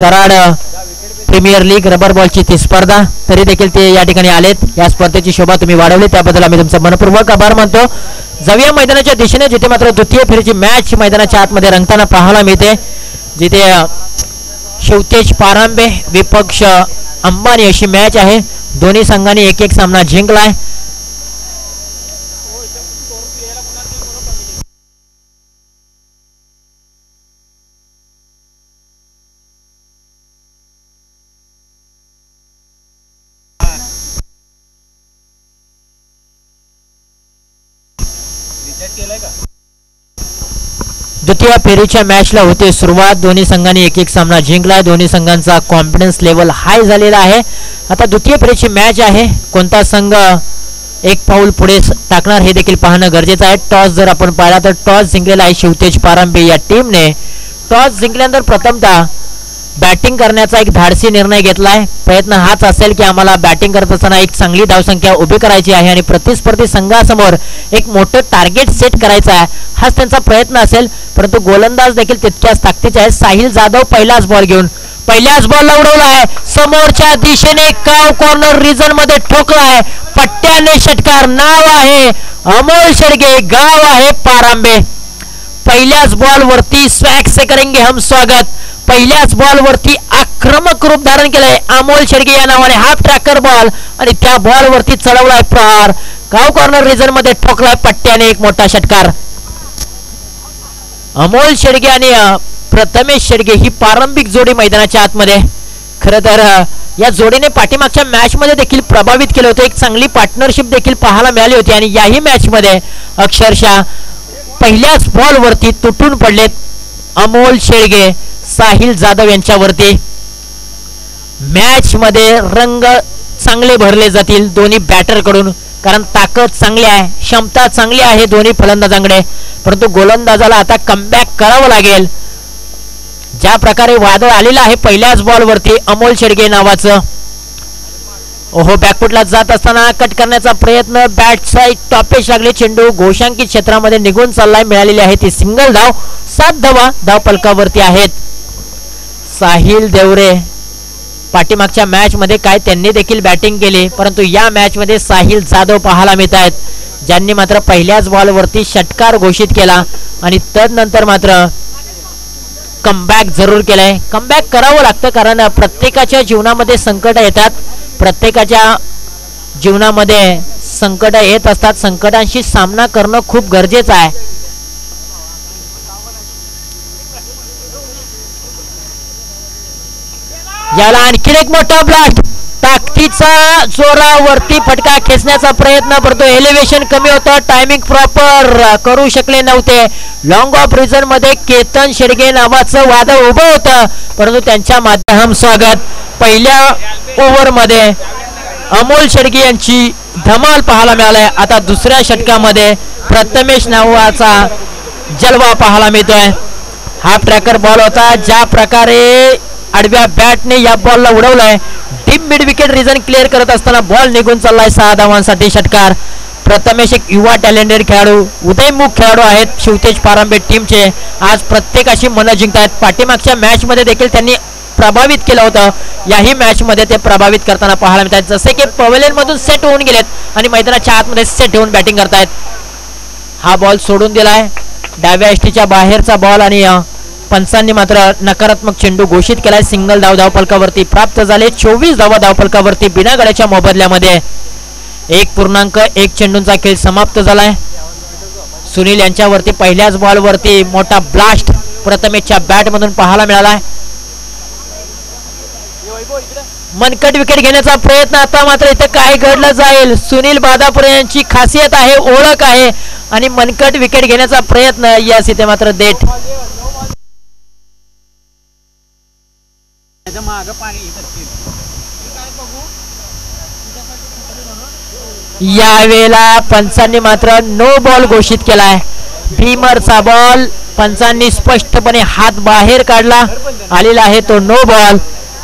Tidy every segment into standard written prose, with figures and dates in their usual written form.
Karad premier league rubber बॉलची ती स्पर्धा तरी देखील ते या ठिकाणी आलेत. या स्पर्धेची शोभा तुम्ही वाढवली त्याबद्दल आम्ही तुमचा मनपूर्वक आभार मानतो. जाऊया मैदानाच्या दिशेने जिथे मात्र द्वितीय फेरीची मॅच मैदानाच्या आतमध्ये रंगताना पाहायला मिळते, जिथे शिवतेज पारांबे विपक्ष अंबानी अशी मॅच आहे. दोन्ही संघांनी एक एक सामना जिंकलाय. द्वितीय फेरीच्या मॅचला होते सुरुवात. दोन्ही संघांनी एक एक सामना जिंकला. दोन्ही संघांचा कॉन्फिडन्स लेवल हाय झालेला आहे. आता द्वितीय फेरीची मॅच आहे. कोणता संघ एक पाऊल पुढे टाकणार हे देखील पाहणं गरजेचं आहे. टॉस जर आपण पाहिला तर टॉस जिंकलेला आहे शिवतेज पारांबे या टीमने. टॉस जिंकल्यानंतर प्रथमतः बॅटिंग करण्याचा एक धाडसी निर्णय घेतलाय. प्रयत्न हाच असेल की आम्हाला बॅटिंग करत असताना एक चांगली धावसंख्या उभी करायची आहे आणि प्रतिस्पर्धी संघासमोर एक मोठं टार्गेट सेट करायचं आहे, हाच त्यांचा प्रयत्न असेल. परंतु गोलंदाज देखील तितक्याच ताकदीचे आहे. साहिल जाधव पहिलाच बॉल घेऊन पहिल्याच बॉलला उडवला आहे. समोरच्या दिशेने काव कॉर्नर रिजन मध्ये ठोकलाय. पट्ट्याने षटकार. नाव आहे अमोल शेडगे, गाव आहे पारांबे. पहिल्याच बॉल वरती स्वॅग से करेंगे हम स्वागत. पहिल्याच बॉल वरती आक्रमक रूप धारण केलंय अमोल शेडगे या नावाने. हाफ ट्रॅकर बॉल आणि त्या बॉल वरती चढवलाय प्रहार. गाव कॉर्नर रिजन मध्ये ठोकलाय पट्ट्याने एक मोठा षटकार. अमोल शेडगे आणि प्रथमेश शेडगे ही पारंभिक जोडी मैदानाच्या आतमध्ये. खरं तर या जोडीने पाठीमागच्या मॅच मध्ये देखील प्रभावित केलं होतं. एक चांगली पार्टनरशिप देखील पाहायला मिळाली होती आणि याही मॅच मध्ये अक्षरशः पहिल्याच बॉल वरती तुटून पडलेत अमोल शेडगे साहिल जाधव यांच्यावरती. मॅच मध्ये रंग चांगले भरले जातील दोन्ही बॅटर कडून, कारण ताकद चांगली आहे, क्षमता चांगली आहे दोन्ही फलंदाजांकडे. परंतु गोलंदाजाला आता कमबॅक करावं लागेल. ज्या प्रकारे वादळ आलेलं आहे पहिल्याच बॉल वरती अमोल शेडगे नावाचं. ओहो, बॅकफुटला जात असताना कट करण्याचा प्रयत्न. बॅटचा एक टॉपेज लागले. चेंडू घोषांकित क्षेत्रामध्ये निघून चाललाय. मिळालेली आहे ती सिंगल धाव. 7 धावा धाव फलकावरती आहेत. साहिल देवरे पाठीमागच्या मॅच मध्ये काय त्यांनी देखील बॅटिंग केली, परंतु या मॅच मध्ये साहिल जाधव पाहायला मिळत आहेत, ज्यांनी मात्र पहिल्याच बॉल वरती षटकार घोषित केला आणि तदनंतर मात्र कमबॅक जरूर केलाय. कमबॅक करावं लागतं, कारण प्रत्येकाच्या जीवनामध्ये संकट येतात. प्रत्येकाच्या जीवनामध्ये संकट येत असतात. संकटांशी सामना करणं खूप गरजेचं आहे. याला आणखी एक मोठा ब्लास्ट. ताकदीचा जोरावरती फटका खेचण्याचा प्रयत्न करतो. एलिव्हेशन कमी होतं. टायमिंग प्रॉपर करू शकले नव्हते. लॉंग ऑफ रिजन मध्ये केतन शेडगे नावाचं वादळ उभं होतं, परंतु त्यांच्या माध्यम स्वागत. पहिल्या ओव्हर मध्ये अमोल शेडगे यांची धमाल पाहायला मिळालाय. आता दुसऱ्या षटकामध्ये प्रथमेश नावाचा जलवा पाहायला मिळतोय. हाफ ट्रॅकर बॉल होता. ज्या प्रकारे आडव्या बॅटने या बॉलला उडवलाय. Deep mid wicket region clear करत असताना बॉल निघून चाललाय. 6 धावांसाठी षटकार. प्रथमेश एक युवा टॅलेंटेड खेळाडू, उदयमुख खेळाडू आहेत शिवतेज पारांबे टीमचे. आज प्रत्येकाशी मनं जिंकतायत. पाठीमागच्या मॅच मध्ये देखील त्यांनी प्रभावित केलं होतं. याही मॅच मध्ये ते प्रभावित करताना पाहायला मिळतात. जसे की पवेलियन मधून सेट होऊन गेलेत आणि मैदानाच्या आतमध्ये सेट होऊन बॅटिंग करतायत. हा बॉल सोडून दिलाय. डाव्या एसटीच्या बाहेरचा बॉल आणि पंचांनी मात्र नकारात्मक चेंडू घोषित केलाय. सिंगल धाव धावफलकावरती प्राप्त झाले. 24 धावा धावफलकावरती बिना गड्याच्या मोबदल्यामध्ये. 1.1 चेंडूंचा खेळ समाप्त झालाय. सुनील यांच्यावरती पहिल्याच बॉल वरती मोठा ब्लास्ट प्रथमेशच्या बॅट मधून पाहायला मिळालाय. मनकट विकेट घेण्याचा प्रयत्न. आता मात्र इथे काय घडलं जाईल. सुनील बादापुरे यांची खासियत आहे, ओळख आहे आणि मनकट विकेट घेण्याचा प्रयत्न. यस, इथे मात्र देठ. यावेळेला पंचांनी मात्र नो बॉल घोषित केलाय. भीमरचा बॉल पंचांनी स्पष्टपणे हात बाहेर काढला. आलेला आहे तो नो बॉल.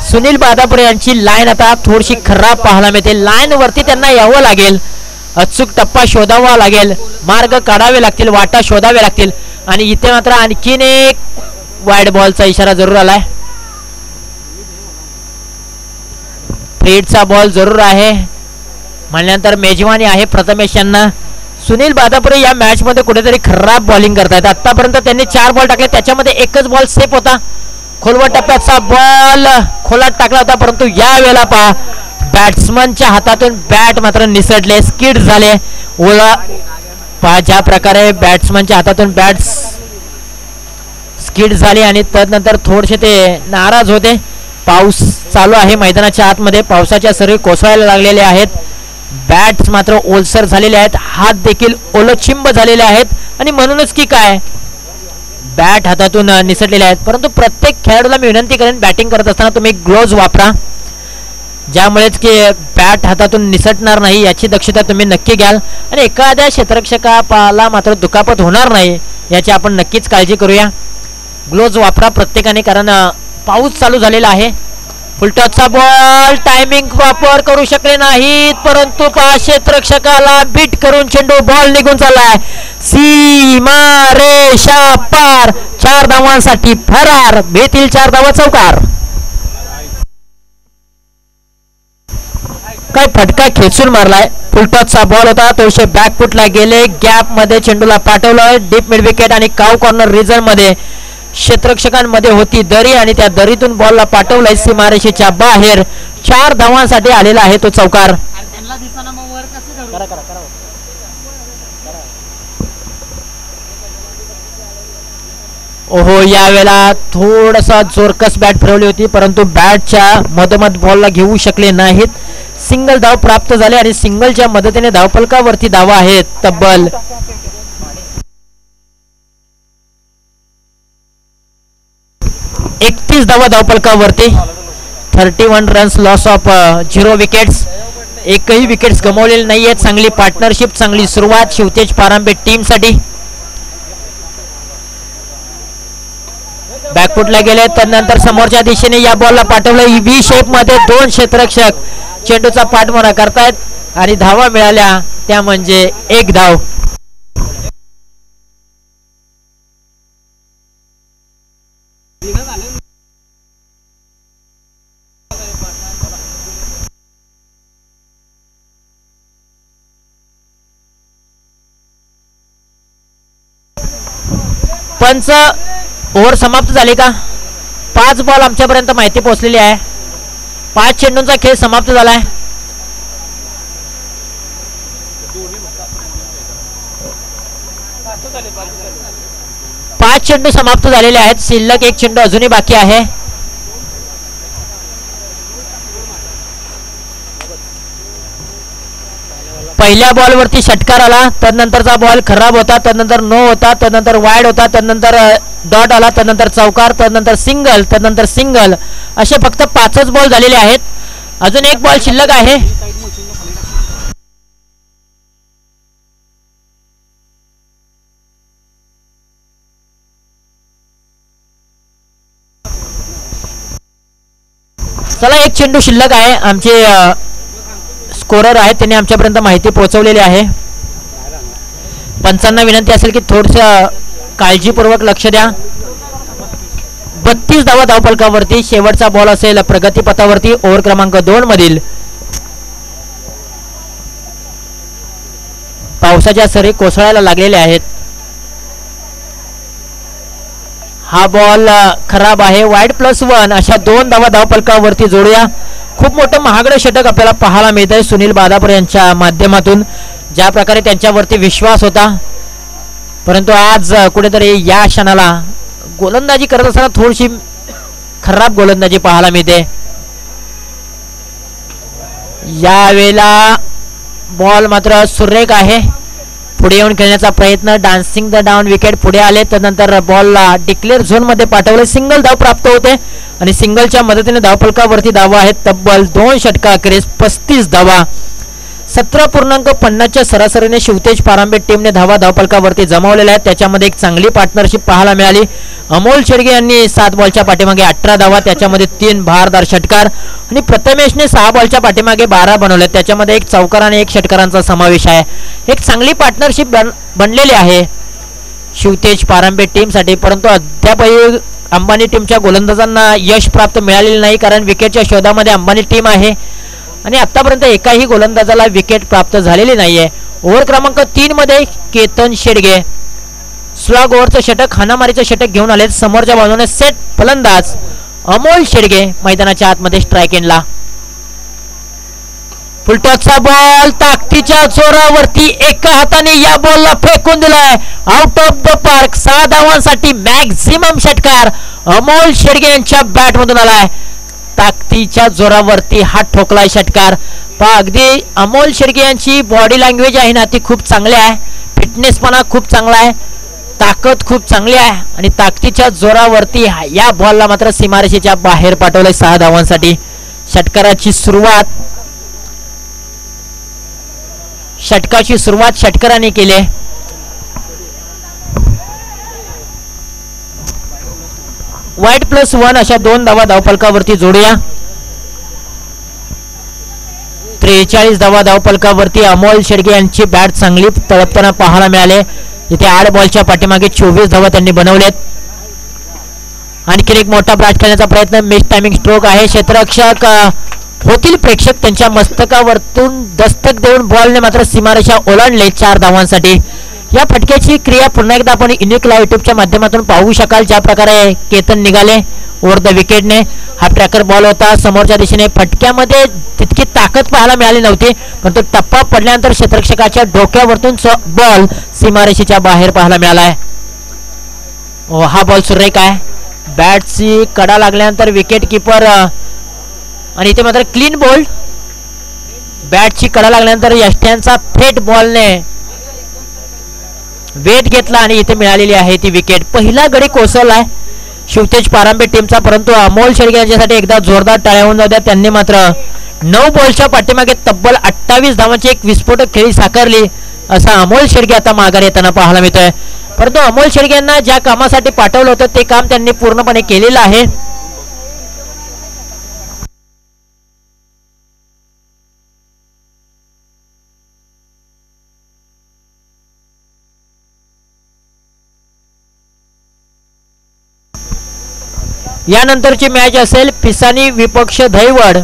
सुनील बादापुरे यांची लाईन आता थोडीशी खराब पाहायला मिळते. लाईन वरती त्यांना यावं लागेल. अचूक टप्पा शोधावा लागेल. मार्ग काढावे लागतील, वाटा शोधावे लागतील आणि इथे मात्र आणखीन एक वाईड बॉलचा इशारा जरूर आलाय. स्पीडचा बॉल जरूर आहे म्हणल्यानंतर मेजवानी आहे प्रथमेश यांना. सुनील बादापुरे या मॅच मध्ये कुठेतरी खराब बॉलिंग करतायत. आतापर्यंत त्यांनी 4 बॉल टाकले त्याच्यामध्ये एकच बॉल सेफ होता. खोलवर टप्प्याचा बॉल खोलात टाकला होता परंतु या वेळेला पहा बॅट्समनच्या हातातून बॅट मात्र निसटले स्किड झाले. ओला पहा ज्या प्रकारे बॅट्समनच्या हातातून बॅट स्किड झाली आणि त्यानंतर थोडेसे ते नाराज होते. पाऊस चालू आहे मैदानाच्या आतमध्ये पावसाच्या सरी कोसळायला लागलेले आहेत. बॅट्स मात्र ओलसर झालेले आहेत हात देखील ओलचिंब झालेले आहेत आणि म्हणूनच की काय बॅट हातातून निसटलेले आहेत. परंतु प्रत्येक खेळाडूला मी विनंती करेन बॅटिंग करत असताना तुम्ही ग्लोव्ज वापरा ज्यामुळेच की बॅट हातातून निसटणार नाही याची दक्षता तुम्ही नक्की घ्याल आणि एखाद्या क्षेत्ररक्षकाला मात्र दुखापत होणार नाही याची आपण नक्कीच काळजी करूया. ग्लोव्ज वापरा प्रत्येकाने कारण पाऊस चालू झालेला आहे. फुलटॉसचा बॉल टायमिंग वापर करू शकले नाहीत परंतु क्षेत्ररक्षकाला बीट करून चेंडू बॉल निघून चाललाय सीमारेषा पार. 4 धावांसाठी फरार भेतील 4 धावा चौकार. काय फटका खेचून मारलाय. फुलटॉसचा बॉल होता तो बॅकफुटला गेले गॅप मध्ये चेंडूला पाठवलं डीप मिड विकेट आणि काव कॉर्नर रिजन मध्ये क्षेत्ररक्षकांमध्ये होती दरी आणि त्या दरीतून बॉलला पाठवलंय सीमारेषेच्या बाहेर. 4 धावांसाठी आलेला आहे तो चौकार. ओहो यावेळेला थोडासा जोरकस बॅट फिरवली होती परंतु बॅटच्या मधोमध बॉलला घेऊ शकले नाहीत. सिंगल धाव प्राप्त झाले आणि सिंगलच्या मदतीने धावफलकावरती धावा आहेत तब्बल 31 धावा धावफलकावरती. 31 रन्स लॉस ऑफ 0 विकेट्स. एकही विकेट्स गमावलेले नाहीये. चांगली पार्टनरशिप चांगली सुरुवात शिवतेज पारंबे टीम साठी. बॅकफुटला गेले त्यानंतर समोरच्या दिशेने या बॉलला पाठवलं व्ही शेप मध्ये 2 क्षेत्ररक्षक चेंडूचा पाठमारा करतायत आणि धावा मिळाल्या त्या म्हणजे 1 धाव. पंच ओव्हर समाप्त झाली का. 5 बॉल आमच्यापर्यंत माहिती पोहोचलेली आहे. 5 चेंडूंचा खेळ समाप्त झालाय. पाच चेंडू समाप्त झालेले आहेत. शिल्लक 1 चेंडू अजूनही बाकी आहे. पहिल्या बॉल वरती षटकार आला त्यानंतरचा बॉल खराब होता त्यानंतर नो होता त्यानंतर वाईड होता त्यानंतर डॉट आला त्यानंतर चौकार त्यानंतर सिंगल असे फक्त 5च बॉल झालेले आहेत. अजून 1 बॉल शिल्लक आहे. चला 1 चेंडू शिल्लक आहे. आमचे स्कोरर आहेत त्यांनी आमच्यापर्यंत माहिती पोहोचवलेली आहे. पंचांना विनंती असेल की थोडंसं काळजीपूर्वक लक्ष द्या. 32 धावा धावफलकावरती. शेवटचा बॉल असेल प्रगतीपथावरती ओव्हर क्रमांक 2 मधील. पावसाच्या सरी कोसळायला लागलेल्या आहेत. हा बॉल खराब आहे. वाईड +1 अशा 2 धावा धावफलकावरती जोडूया. खूप मोठं महागडं षटक आपल्याला पाहायला मिळत आहे सुनील बादापुरे यांच्या माध्यमातून. ज्या प्रकारे त्यांच्यावरती विश्वास होता परंतु आज कुठेतरी या क्षणाला गोलंदाजी करत असताना थोडीशी खराब गोलंदाजी पाहायला मिळते. यावेळेला बॉल मात्र सुरेख आहे. पुढे येऊन खेळण्याचा प्रयत्न. डान्सिंग द डाऊन विकेट पुढे आले त्यानंतर बॉलला डिक्लेअर झोन मध्ये पाठवले. सिंगल धाव प्राप्त होते आणि सिंगलच्या मदतीने धावफलकावरती धावा आहेत तब्बल 2 षटकाखेरीज 35 धावा. 17.50 च्या सरासरीने शिवतेज पारंबे टीमने धावा धावफलकावरती जमावलेल्या आहेत. त्याच्यामध्ये एक चांगली पार्टनरशिप पाहायला मिळाली. अमोल शेडगे यांनी 7 बॉलच्या पाठीमागे 18 धावा त्याच्यामध्ये 3 भारदार षटकार आणि प्रथमेशने 6 बॉलच्या पाठीमागे 12 बनवले. त्याच्यामध्ये 1 चौकार आणि 1 षटकारांचा समावेश आहे. एक चांगली पार्टनरशिप बनलेली आहे शिवतेज पारंबे टीम साठी. परंतु अद्यापही अंबानी टीमच्या गोलंदाजांना यश प्राप्त मिळालेले नाही कारण विकेटच्या शोधामध्ये अंबानी टीम आहे आणि आतापर्यंत एकाही गोलंदाजाला विकेट प्राप्त झालेली नाहीये. ओव्हर क्रमांक 3 मध्ये केतन शेडगे स्लॉग ओव्हरचं षटक हाणामारीचं षटक घेऊन आले. समोरच्या बाजूने सेट फलंदाज अमोल शेडगे मैदानाच्या आतमध्ये स्ट्राईक एंडला. फुलटॉसचा बॉल ताकदीच्या जोरावरती एका हाताने या बॉलला फेकून दिलाय आउट ऑफ द पार्क. 6 धावांसाठी मॅक्झिमम षटकार अमोल शेडगे यांच्या बॅट मधून आलाय. ताकदीच्या जोरावरती हा ठोकलाय षटकार. पहा अगदी अमोल शेडगे यांची बॉडी लँग्वेज आहे ना ती खूप चांगली आहे. फिटनेसपणा खूप चांगला आहे. ताकद खूप चांगली आहे आणि ताकदीच्या जोरावरती या बॉलला मात्र सीमारेषेच्या बाहेर पाठवलंय 6 धावांसाठी. षटकाची सुरुवात षटकाराने केली. वाईट +1 अशा 2 धावा धावफलकावरती जोडूया. 43 धावा धावफलकावरती अमोल शेडगे यांची बॅट चांगली तळपताना पाहायला मिळाले. इथे 8 बॉलच्या पाठीमागे 24 धावा त्यांनी बनवलेत. आणखी एक मोठा ब्लास्ट खेळण्याचा प्रयत्न. मिस टायमिंग स्ट्रोक आहे. क्षेत्ररक्षक होतील प्रेक्षक त्यांच्या मस्तकावरतून दस्तक देऊन बॉलने मात्र सीमारेषा ओलांडले 4 धावांसाठी. या फटक्याची क्रिया पुन्हा एकदा आपण युनिक लाईव्ह युट्यूबच्या माध्यमातून पाहू शकाल. ज्या प्रकारे केतन निघाले ओव्हर द विकेटने. हा ट्रॅकर बॉल होता समोरच्या दिशेने. फटक्यामध्ये तितकी ताकद पाहायला मिळाली नव्हती परंतु टप्पा पडल्यानंतर क्षेत्ररक्षकाच्या डोक्यावरतून बॉल सीमारेषेच्या बाहेर पाहायला मिळालाय. हा बॉल सुरेख आहे. बॅटची कडा लागल्यानंतर विकेट किपर आणि इथे मात्र क्लीन बॉल. बॅटची कडा लागल्यानंतर यष्ट्यांचा थेट बॉलने वेट घेतला आणि इथे मिळालेली आहे ती विकेट. पहिला गडी कोसळलाय शिवतेज पारांबे टीमचा परंतु अमोल शेडगे यांच्यासाठी एकदा जोरदार टाळ्या होऊन जाऊ द्या. त्यांनी मात्र 9 बॉलच्या पाठीमागे तब्बल 28 धावांची एक विस्फोटक खेळी साकारली असा अमोल शेडगे आता माघारी येताना पाहायला मिळतोय. परंतु अमोल शेडगे यांना ज्या कामासाठी पाठवलं होतं ते काम त्यांनी पूर्णपणे केलेलं आहे. यानंतरची मॅच असेल पिसानी विपक्ष दहिवड.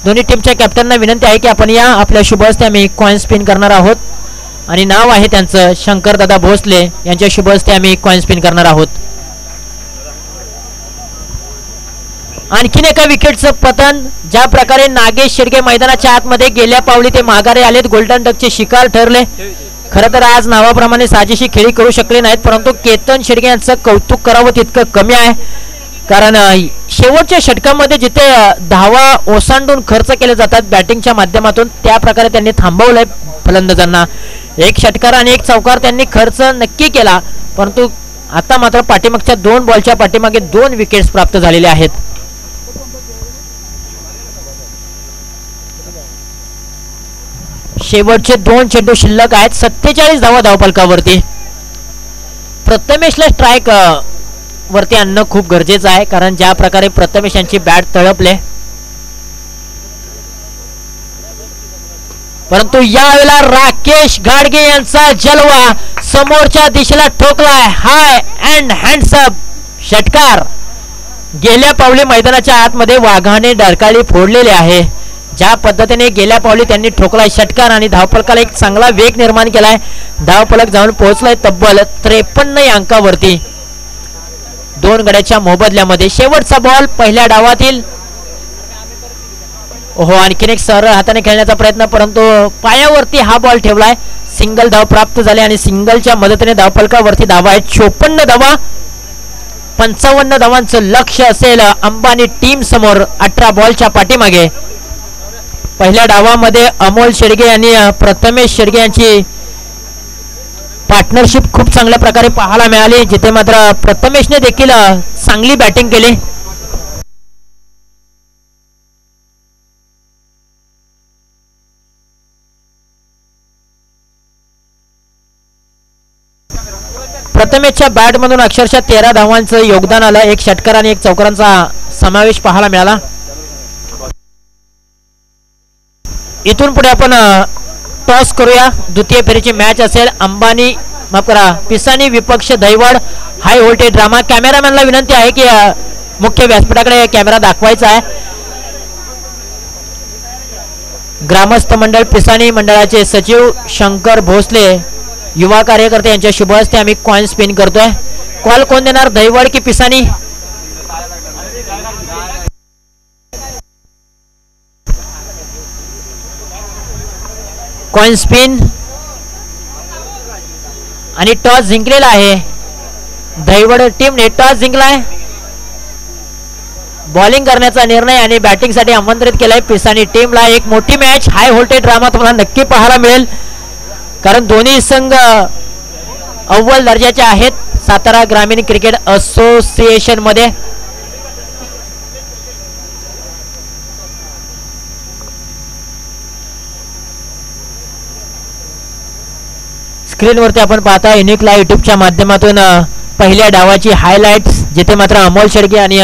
दोन्ही टीमच्या कॅप्टनना विनंती आहे की आपण या आपल्या शुभ हस्ते आम्ही कॉइन स्पिन करणार आहोत आणि नाव आहे त्यांचं शंकरदादा भोसले. यांच्या शुभ हस्ते आम्ही कॉइन स्पिन करणार आहोत. आणखीन एका विकेटचं पतन. ज्या प्रकारे नागेश शेडगे मैदानाच्या आतमध्ये गेल्या पावली ते माघारी आलेत. गोल्डन डकचे शिकार ठरले. खरं तर आज नावाप्रमाणे साजेशी खेळी करू शकले नाहीत परंतु केतन शेडगे यांचं कौतुक करावं तितकं कमी आहे. कारण शेवटच्या षटकामध्ये जिथे धावा ओसांडून खर्च केले जातात बॅटिंगच्या माध्यमातून त्या प्रकारे त्यांनी थांबवलंय फलंदाजांना. एक षटकार आणि एक चौकार त्यांनी खर्च नक्की केला परंतु आता मात्र पाठीमागच्या 2 बॉलच्या पाठीमागे 2 विकेट्स प्राप्त झालेले आहेत. शेवटचे 2 चेंडू शिल्लक आहेत. 47 धावा धावफलकावरती. प्रथमेशला स्ट्राईक वरती आणणं खूप गरजेचं आहे कारण ज्या प्रकारे प्रथमेश यांची बॅट तळपले परंतु यावेळेला राकेश घाडगे यांचा जलवा समोरच्या दिशेला ठोकलाय. हाय अँड हँडसअप षटकार गेल्या पावली मैदानाच्या आतमध्ये वाघाने डरकाळी फोडलेली आहे. ज्या पद्धतीने गेल्या पावली त्यांनी ठोकलाय षटकार आणि धावफलकाला एक चांगला वेग निर्माण केलाय. धावफलक जाऊन पोहोचलाय तब्बल 53 अंकावरती 2 गड्याच्या मोबदल्यामध्ये. शेवटचा बॉल पहिल्या डावातील. आणखीन एक सरळ हाताने खेळण्याचा प्रयत्न परंतु पायावरती हा बॉल ठेवलाय. सिंगल धाव प्राप्त झाले आणि सिंगलच्या मदतीने धावफलकावरती धावा आहेत 54 धावा. 55 धावांचं लक्ष असेल अंबानी टीम समोर 18 बॉलच्या पाठीमागे. पहिल्या डावामध्ये अमोल शेडगे आणि प्रथमेश शेडगे यांची पार्टनरशिप खूप चांगल्या प्रकारे पाहायला मिळाली जिथे मात्र प्रथमेशने देखील चांगली बॅटिंग केली. प्रथमेशच्या बॅट मधून अक्षरशः 13 धावांचं योगदान आलं. एक षटकार आणि एक चौकारांचा समावेश पाहायला मिळाला. इथून पुढे आपण टॉस करूया. द्वितीय फेरीची मॅच असेल अंबानी पिसानी विपक्ष दहिवड. High voltage drama. कॅमेरामॅनला विनंती आहे की मुख्य व्यासपीठाकडे कॅमेरा दाखवायचा आहे. ग्रामस्थ मंडळ पिसानी मंडळाचे सचिव शंकर भोसले, युवा कार्यकर्ते यांच्या शुभ हस्ते आम्ही कॉइन स्पिन करतोय. कॉल कोण देणार, दैवड की पिसानी? कॉइन स्पिन आणि टॉस जिंकलेला आहे. दैवड टीमने टॉस जिंकलाय. बॉलिंग करण्याचा निर्णय आणि बॅटिंग साठी आमंत्रित केलाय पिसानी टीमला. एक मोठी मॅच, हाय व्होल्टेज ड्रामा तुम्हाला नक्की पाहायला मिळेल, कारण दोन्ही संघ अव्वल दर्जाचे आहेत सातारा ग्रामीण क्रिकेट असोसिएशन मध्ये. स्क्रीनवरती आपण पाहता युनिक लाईव्ह युट्यूबच्या माध्यमातून पहिल्या डावाची हायलाइट्स, जिथे मात्र अमोल शेडगे आणि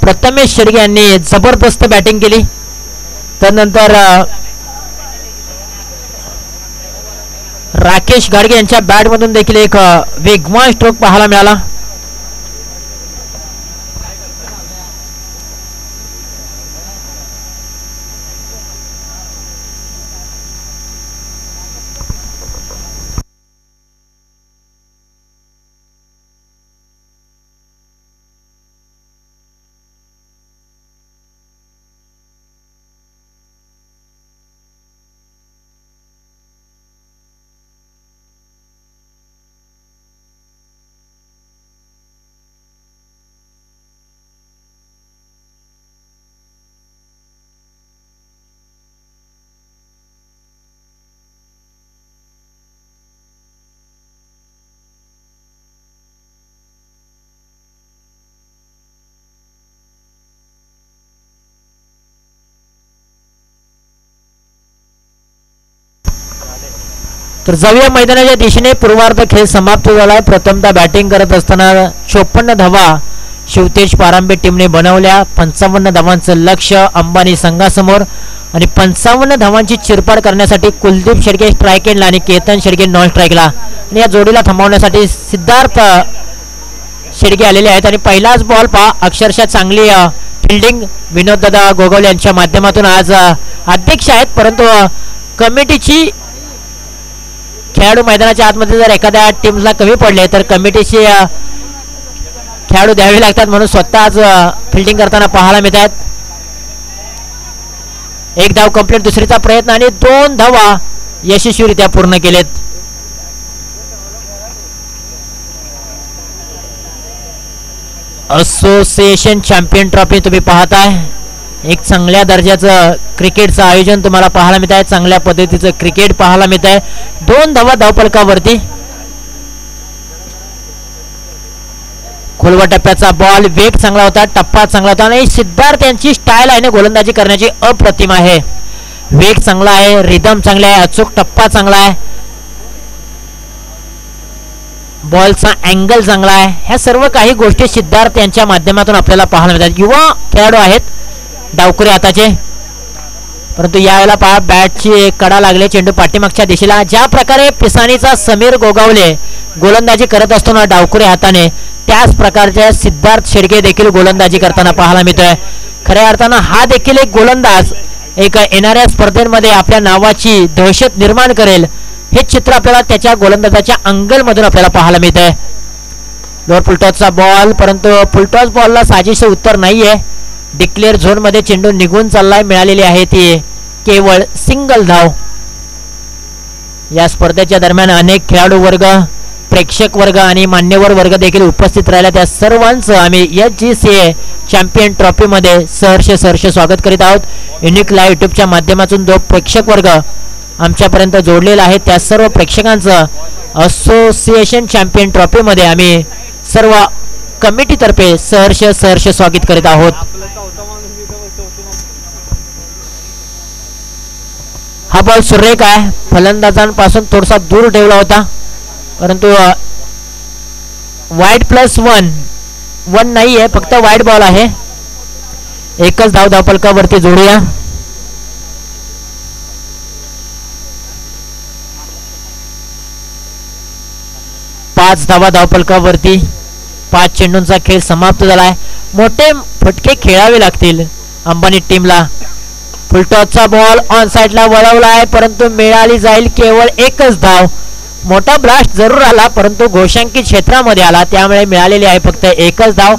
प्रथमेश शेडगे यांनी जबरदस्त बॅटिंग केली. त्यानंतर राकेश गाडगे यांच्या बॅट मधून देखील एक वेगवान स्ट्रोक पाहायला मिळाला. तर जाऊया मैदानाच्या दिशेने. पूर्वार्ध खेळ समाप्त झालाय. प्रथमतः बॅटिंग करत असताना 54 धावा शिवतेज पारांबे टीमने बनवल्या. 55 धावांचं लक्ष अंबानी संघासमोर आणि 55 धावांची चिरपाड करण्यासाठी कुलदीप शेडगे स्ट्राईक एंडला आणि केतन शेडगे नॉन स्ट्राईकला, आणि या जोडीला थांबवण्यासाठी सिद्धार्थ शेडगे आलेले आहेत. आणि पहिलाच बॉल पहा, अक्षरशः चांगली फिल्डिंग विनोददादा गोगवले यांच्या माध्यमातून. आज अध्यक्ष आहेत, परंतु कमिटीची खेळाडू मैदानाच्या आतमध्ये जर एखाद्या टीमला कमी पडले तर कमिटीचे खेळाडू द्यावे लागतात, म्हणून स्वतः आज फिल्डिंग करताना पाहायला मिळत आहेत. एक धाव कंप्लीट, दुसरीचा प्रयत्न आणि 2 धावा यशस्वीरित्या पूर्ण केलेत. असोसिएशन चॅम्पियन ट्रॉफी तुम्ही पाहताय. एक चांगल्या दर्जाचं क्रिकेटचं आयोजन तुम्हाला पाहायला मिळत आहे. चांगल्या पद्धतीचं क्रिकेट पाहायला मिळत आहे. 2 धावा धावफलकावरती. खोलवा टप्प्याचा बॉल, वेग चांगला होता, टप्पा चांगला होता आणि सिद्धार्थ यांची स्टाईल आहे ना गोलंदाजी करण्याची अप्रतिम आहे. वेग चांगला आहे, रिदम चांगला आहे, अचूक टप्पा चांगला आहे, बॉलचा अँगल चांगला आहे. ह्या सर्व काही गोष्टी सिद्धार्थ यांच्या माध्यमातून आपल्याला पाहायला मिळतात. युवा खेळाडू आहेत डावकुरे हाताचे, परंतु यावेळेला पहा बॅटची कडा लागले, चेंडू पाठीमागच्या दिशेला. ज्या प्रकारे पिसानीचा समीर गोगावले गोलंदाजी करत असतो ना डावकुरे हाताने, त्याच प्रकारच्या सिद्धार्थ शेडगे देखील गोलंदाजी करताना पाहायला मिळतोय. खऱ्या अर्थानं हा देखील एक गोलंदाज एक येणाऱ्या स्पर्धेमध्ये आपल्या नावाची दहशत निर्माण करेल, हे चित्र आपल्याला त्याच्या गोलंदाजाच्या अँगल मधून आपल्याला पाहायला मिळतंय. लोअर फुलटॉसचा बॉल, परंतु फुलटॉस बॉलला साजेसे उत्तर नाहीये. डिक्लेअर झोन मध्ये चेंडू निघून चाललाय. मिळालेली आहे ती केवळ सिंगल धाव. या स्पर्धेच्या दरम्यान अनेक खेळाडू वर्ग, प्रेक्षक वर्ग आणि मान्यवर वर्ग देखील उपस्थित राहिला. त्या सर्वांचं आम्ही SGCA चॅम्पियन ट्रॉफी मध्ये सहर्ष स्वागत करीत आहोत. युनिक लाईव्ह युट्यूबच्या माध्यमातून जो प्रेक्षक वर्ग आमच्यापर्यंत जोडलेला आहे त्या सर्व प्रेक्षकांचं असोसिएशन चॅम्पियन ट्रॉफी मध्ये आम्ही सर्व कमिटीतर्फे सहर्ष स्वागत करीत आहोत. हा बॉल सुरेख आहे, फलंदाजांपासून थोडासा दूर ठेवला होता, परंतु वाईड +1 नाहीये, फक्त वाईड बॉल आहे. एकच धाव धावफलकावरती जोडूया. पाच धावा धावफलकावरती. 5 चेंडूंचा खेळ समाप्त झालाय. मोठे फटके खेळावे लागतील अंबानी टीमला. फुलटॉसचा बॉल ऑन साइडला वळवला आहे, परंतु मिळाली जाईल केवळ एकच धाव. मोठा ब्लास्ट जरूर आला, परंतु घोषांकित क्षेत्रामध्ये आला, त्यामुळे मिळालेली आहे फक्त एकच धाव.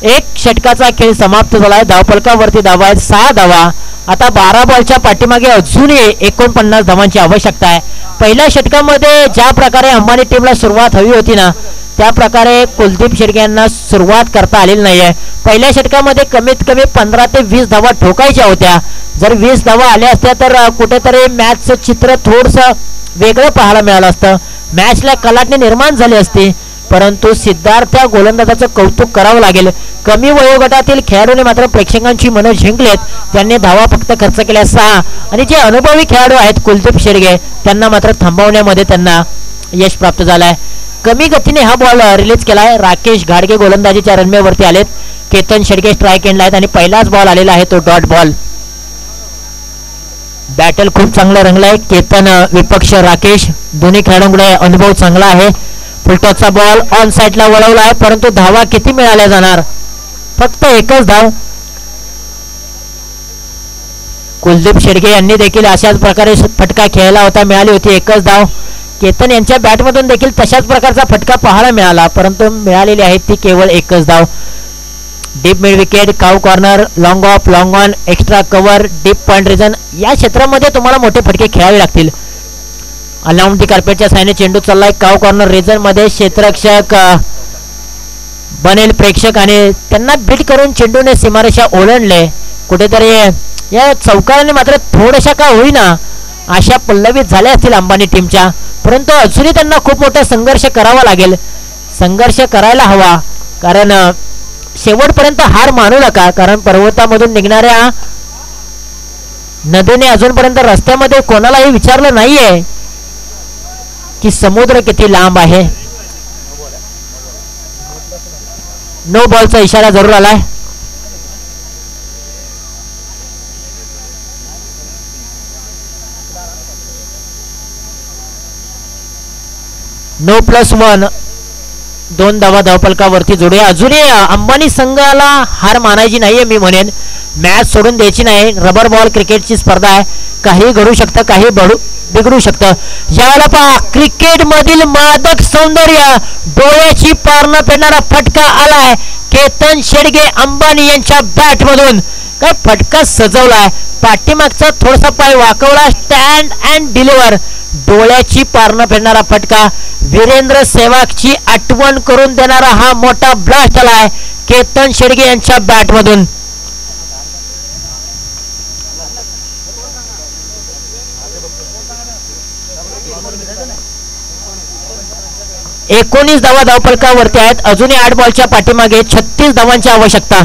एक षटकाचा खेळ समाप्त झालाय. धावफलकावरती धावा आहेत 6 धावा. आता 12 बॉलच्या पाठीमागे अजूनही 49 धावांची आवश्यकता आहे. पहिल्या षटकामध्ये ज्या प्रकारे अंबानी टीमला सुरुवात हवी होती ना, त्या प्रकारे कुलदीप शेडगे यांना सुरुवात करता आलेली नाहीये. पहिल्या षटकामध्ये कमीत कमी 15 ते 20 धावा ठोकायच्या होत्या. जर 20 धावा आल्या असत्या तर कुठेतरी मॅचचं चित्र थोडंसं वेगळं पाहायला मिळालं असतं, मॅचला कलाटणी निर्माण झाली असती. परंतु सिद्धार्थ या गोलंदाजाचं कौतुक करावं लागेल. कमी वयोगटातील खेळाडूने मात्र प्रेक्षकांची मनं जिंकलेत. त्यांनी धावा फक्त खर्च केल्या 6, आणि जे अनुभवी खेळाडू आहेत कुलदीप शेडगे त्यांना मात्र थांबवण्यामध्ये त्यांना यश प्राप्त झालंय. कमी गतीने हा बॉल रिलीज केलाय. राकेश घाडगे गोलंदाजीच्या रनवेवरती आलेत. केतन शेडगे स्ट्राईक एंडला आहेत आणि पहिलाच बॉल आलेला आहे तो डॉट बॉल. बॅटल खूप चांगलं रंगलाय. केतन विपक्ष राकेश दोन्ही खेळाडूंकडे अनुभव चांगला आहे. फुलटॉसचा बॉल ऑन साइडला वळवला आहे, परंतु धावा किती मिळाल्या जाणार? फक्त एकच धाव. कुलदीप शेडगे यांनी देखील अशाच प्रकारे फटका खेळला होता, मिळाली होती एकच धाव. केतन यांच्या बॅटमधून देखील तशाच प्रकारचा फटका पाहायला मिळाला, परंतु मिळालेली आहे ती केवळ एकच धाव. Deep mid wicket, cow corner, long off, long on, extra cover, deep point region या क्षेत्रामध्ये तुम्हाला मोठे फटके खेळावे लागतील. अलाउंड दी कार्पेटच्या साहाय्याने चेंडू चाललाय काऊ कॉर्नर रिजन मध्ये. क्षेत्ररक्षक बनेल प्रेक्षक आणि त्यांना बीट करून चेंडूने सीमारेषा ओलांडले. कुठेतरी या चौकाराने मात्र थोड्याशा का होईना आशा पल्लवित झाल्या असतील अंबानी टीमच्या, परंतु अजूनही त्यांना खूप मोठा संघर्ष करावा लागेल. संघर्ष करायला हवा, कारण शेवटपर्यंत हार मानू नका. कारण पर्वतामधून निघणाऱ्या नदीने अजूनपर्यंत रस्त्यामध्ये कोणालाही विचारलं नाहीये की समुद्र किती लांब आहे. नो बॉलचा इशारा जरूर आलाय. नो +1, 2 धावा धावफलकावरती जोडूया. अजूनही अंबानी संघाला हार मानायची नाहीये. मी म्हणेन मॅच सोडून द्यायची नाही. रबर बॉल क्रिकेटची स्पर्धा आहे, काही घडू शकतं, काही बिघडू शकतं. यावेळेला पहा क्रिकेट मधील मादक सौंदर्य, डोळ्याची पारणं फेडणारा फटका आलाय केतन शेडगे अंबानी यांच्या बॅट मधून. काय फटका सजवलाय, पाठीमागचा थोडासा पाय वाकवला, स्टँड अँड डिलिव्हर. डोळ्याची पारणं फेडणारा फटका, वीरेंद्र सेवागची आठवण करून देणारा हा मोठा ब्लास्ट आलाय केतन शेडगे यांच्या बॅट मधून. एकोणीस धावा धावफलकावरती आहेत. अजूनही 8 बॉलच्या पाठीमागे 36 धावांची आवश्यकता.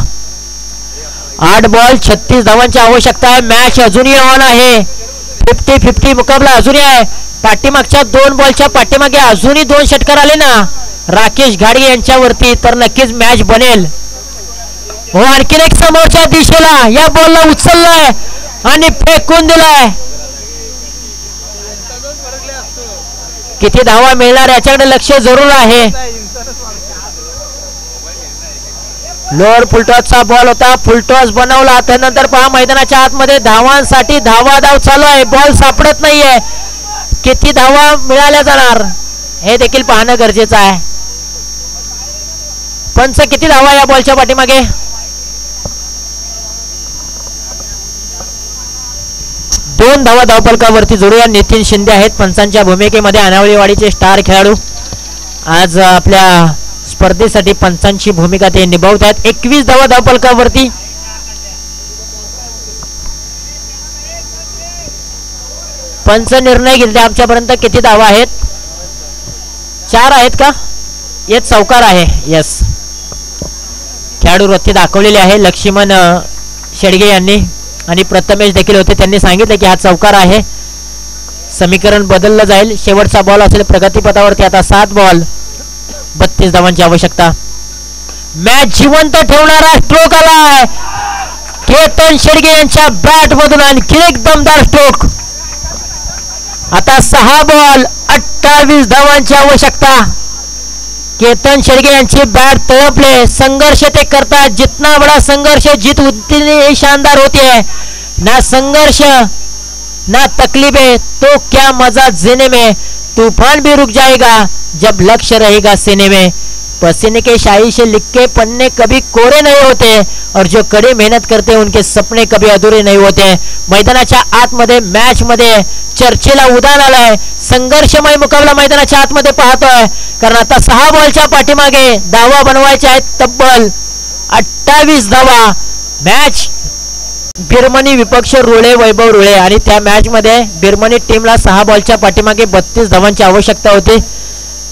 8 बॉल 36 धावांची आवश्यकता आहे. मॅच अजूनही ऑन आहे. 50-50 मुकाबला अजूनही आहे. पाठीमागच्या 2 बॉलच्या पाठीमागे अजूनही 2 षटकार आले ना राकेश घाडगे यांच्यावरती, तर नक्कीच मॅच बनेल. हो, आणखीन एक समोरच्या दिशेला या बॉलला उचललाय आणि फेकून दिलाय. किती धावा मिळणार याच्याकडे लक्ष जरूर आहे. लोअर फुलटॉसचा बॉल होता, फुलटॉस बनवला. त्यानंतर पहा मैदानाच्या आतमध्ये धावांसाठी धावाधाव चालू आहे. बॉल सापडत नाहीये. किती धावा मिळाल्या जाणार हे देखील पाहणं गरजेचं आहे. पंच किती धावा या बॉलच्या पाठीमागे? 2 धावा धावफलकावरती जोडूया. नितीन शिंदे आहेत पंचांच्या भूमिकेमध्ये, अनावळीवाडीचे स्टार खेळाडू. आज आपल्या स्पर्धेसाठी पंचांची भूमिका ते निभावत आहेत. 21 धावा धावफलकावरती. पंच निर्णय घेतले आमच्यापर्यंत. किती धावा आहेत? 4 आहेत का? येत चौकार आहे. यस, खेळाडू वृत्ती दाखवलेली आहे लक्ष्मण शेडगे यांनी, आणि प्रथमेश देखील होते. त्यांनी सांगितलं की हा चौकार आहे. समीकरण बदललं जाईल. शेवटचा बॉल असेल प्रगतीपथावरती. आता 7 बॉल 32 धावांची आवश्यकता. मॅच जिवंत ठेवणारा स्ट्रोक आलाय केतन शेडगे यांच्या बॅट मधून. आणखी एक दमदार स्ट्रोक. आता 6 बॉल 28 धावांची आवश्यकता. केतन शेडगे यांची बॅट तळपले. संघर्ष ते करतात. जितना बड़ा संघर्ष जीत उतनी शानदार होती है. ना संघर्ष ना तकलीफें, तो क्या मजा जीने में, तूफान भी रुक जाएगा जब लक्ष्य रहेगा सीने में। पसीने के शाही से लिखे पन्ने कभी कोरे नहीं होते और जो कड़ी मेहनत करते हैं उनके सपने कभी अधुरे नहीं होते। मैदानाच्या आतमध्ये मॅच मध्ये चर्चेला उदाहरण आलंय, संघर्षमय मुकाबला मैदानाच्या आतमध्ये पाहतोय, कारण आता 6 बॉलच्या पाठीमागे धावा बनवायचे आहेत तब्बल 28 धावा। मॅच बिरमणी विपक्ष रुळे वैभव रुळे आणि त्या मॅच मध्ये बिरमणी टीमला 6 बॉलच्या पाठीमागे 32 धावांची आवश्यकता होती।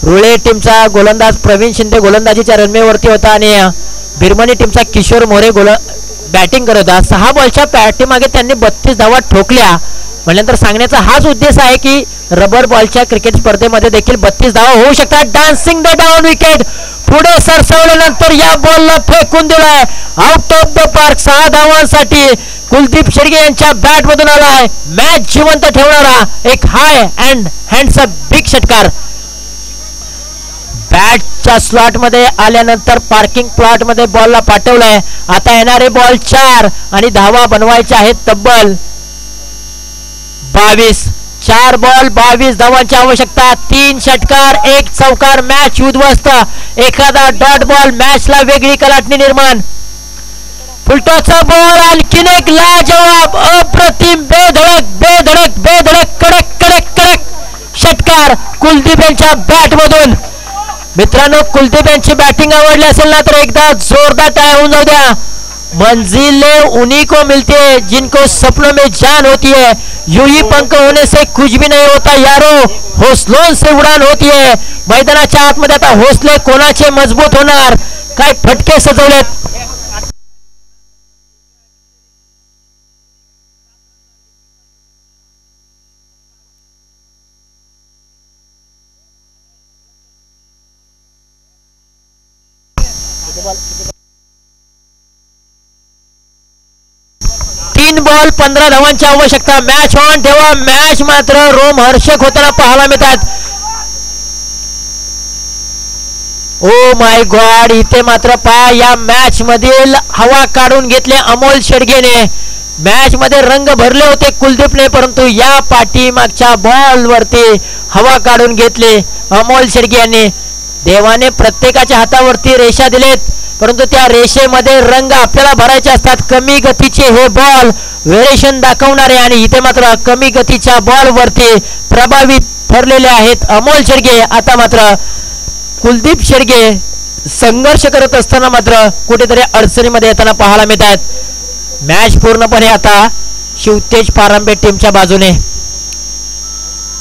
रुळे टीमचा गोलंदाज प्रवीण शिंदे गोलंदाजीच्या रनवेवरती होता आणि बिरमणी टीमचा किशोर मोरे बॅटिंग करत होता। 6 बॉलच्या पाठीमागे त्यांनी 32 धावा ठोकल्या म्हणल्यानंतर सांगण्याचा हाच उद्देश आहे की रबर बॉलच्या क्रिकेट स्पर्धेमध्ये देखील 32 धावा होऊ शकतात। डान्सिंग द डाऊन विकेट पुढे सरसवल्यानंतर या बॉलला फेकून दिलाय आउट ऑफ द पार्क। 6 धावांसाठी कुलदीप शेडगे यांच्या बॅट मधून आलाय मॅच जिवंत ठेवणारा एक हाय अँड हँडसम बिग षटकार। बॅटच्या स्लॉट मध्ये आल्यानंतर पार्किंग प्लॉट मध्ये बॉलला पाठवलाय। आता येणारे बॉल 4 आणि धावा बनवायच्या आहेत तब्बल 22। 4 बॉल 22 धावांची आवश्यकता। 3 षटकार 1 चौकार मॅच उद्ध्वस्त। एखादा डॉट बॉल मॅचला वेगळी कलाटणी निर्माण। फुलटॉसचा बॉल आणखीन एक लाजवाब अप्रतिम बेधडक बेधडक बेधडक कडक कडक कडक षटकार कुलदीप यांच्या बॅट मधून। मित्रांनो कुलदीप यांची बॅटिंग आवडली असेल ना तर एकदा जोरदार टाळ्या होऊन जाऊ द्या। मंजिलें उन्हीं को मिलती है जिनको सपनों में जान होती है, यूं ही पंख होने से कुछ भी नहीं होता यारो, हौसलों से उड़ान होती है। मैदानाच्या आतमध्ये आता हौसले कोणाचे मजबूत होणार, काय फटके सजवलेत। तीन बॉल 15 धावांची आवश्यकता। मॅच ऑन ठेवा। मॅच मात्र रोमहर्षक होताना पाहायला मिळतात। ओ माय गॉड, इथे मात्र पहा या मॅच मधील हवा काढून घेतले अमोल शेडगेने। मॅच मध्ये रंग भरले होते कुलदीपने, परंतु या पाठीमागच्या बॉल वरती हवा काढून घेतले अमोल शेडगे यांनी। देवाने प्रत्येकाच्या हातावरती रेषा दिलेत, परंतु त्या रेषेमध्ये रंग आपल्याला भरायचे असतात। कमी गतीचे हे बॉल व्हेरिएशन दाखवणारे आणि इथे मात्र कमी गतीच्या बॉल वरती प्रभावित ठरलेले आहेत अमोल शेडगे। आता मात्र कुलदीप शेडगे संघर्ष करत असताना मात्र कुठेतरी अडचणीमध्ये येताना पाहायला मिळतात। मॅच पूर्णपणे आता शिवतेज पारंबे टीमच्या बाजूने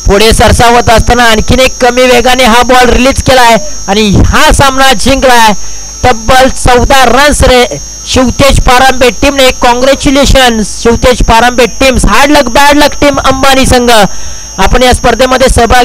पुढे सरसावत असताना आणखीन एक कमी वेगाने हा बॉल रिलीज केलाय आणि हा सामना जिंकलाय तब्बल 14 रन्स रे शिवतेज पारंबे टीमने। कॉंग्रॅच्युलेशन शिवतेज पारंबे टीम्स, हार्ड लक बॅड लक टीम अंबानी संघ। आपण या स्पर्धेमध्ये सहभागी